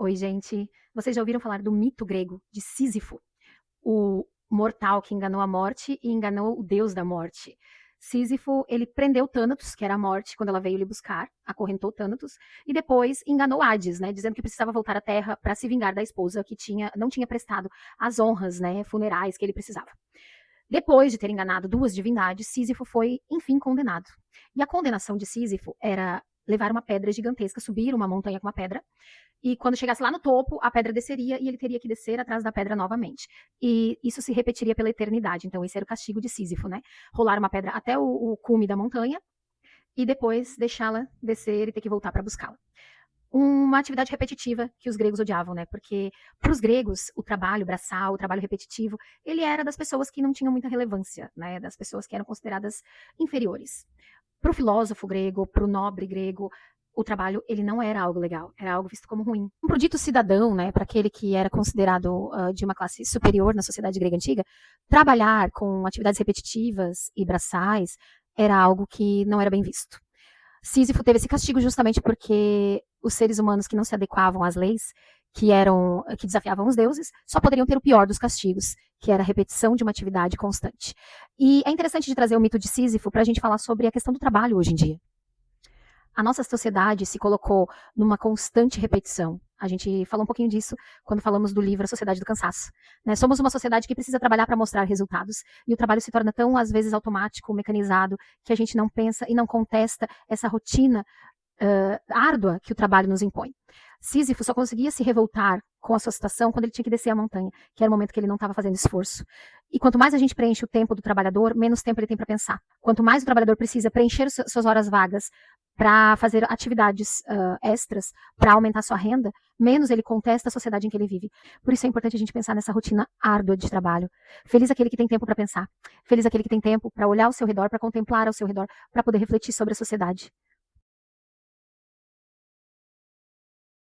Oi, gente. Vocês já ouviram falar do mito grego de Sísifo, o mortal que enganou a morte e enganou o deus da morte? Sísifo, ele prendeu Thanatos, que era a morte, quando ela veio lhe buscar, acorrentou Thanatos, e depois enganou Hades, né, dizendo que precisava voltar à Terra para se vingar da esposa que não tinha prestado as honras, né, funerais que ele precisava. Depois de ter enganado duas divindades, Sísifo foi, enfim, condenado. E a condenação de Sísifo era levar uma pedra gigantesca, subir uma montanha com uma pedra, e quando chegasse lá no topo, a pedra desceria e ele teria que descer atrás da pedra novamente. E isso se repetiria pela eternidade. Então, esse era o castigo de Sísifo, né? Rolar uma pedra até o cume da montanha e depois deixá-la descer e ter que voltar para buscá-la. Uma atividade repetitiva que os gregos odiavam, né? Porque para os gregos, o trabalho braçal, o trabalho repetitivo, ele era das pessoas que não tinham muita relevância, né? Das pessoas que eram consideradas inferiores. Para o filósofo grego, para o nobre grego, o trabalho ele não era algo legal, era algo visto como ruim. Para o dito cidadão, né, para aquele que era considerado de uma classe superior na sociedade grega antiga, trabalhar com atividades repetitivas e braçais era algo que não era bem visto. Sísifo teve esse castigo justamente porque os seres humanos que não se adequavam às leis, que desafiavam os deuses, só poderiam ter o pior dos castigos, que era a repetição de uma atividade constante. E é interessante de trazer o mito de Sísifo para a gente falar sobre a questão do trabalho hoje em dia. A nossa sociedade se colocou numa constante repetição. A gente falou um pouquinho disso quando falamos do livro A Sociedade do Cansaço. Né? Somos uma sociedade que precisa trabalhar para mostrar resultados. E o trabalho se torna tão, às vezes, automático, mecanizado, que a gente não pensa e não contesta essa rotina árdua que o trabalho nos impõe. Sísifo só conseguia se revoltar com a sua situação quando ele tinha que descer a montanha, que era o momento que ele não estava fazendo esforço. E quanto mais a gente preenche o tempo do trabalhador, menos tempo ele tem para pensar. Quanto mais o trabalhador precisa preencher suas horas vagas para fazer atividades extras, para aumentar sua renda, menos ele contesta a sociedade em que ele vive. Por isso é importante a gente pensar nessa rotina árdua de trabalho. Feliz aquele que tem tempo para pensar. Feliz aquele que tem tempo para olhar ao seu redor, para contemplar ao seu redor, para poder refletir sobre a sociedade.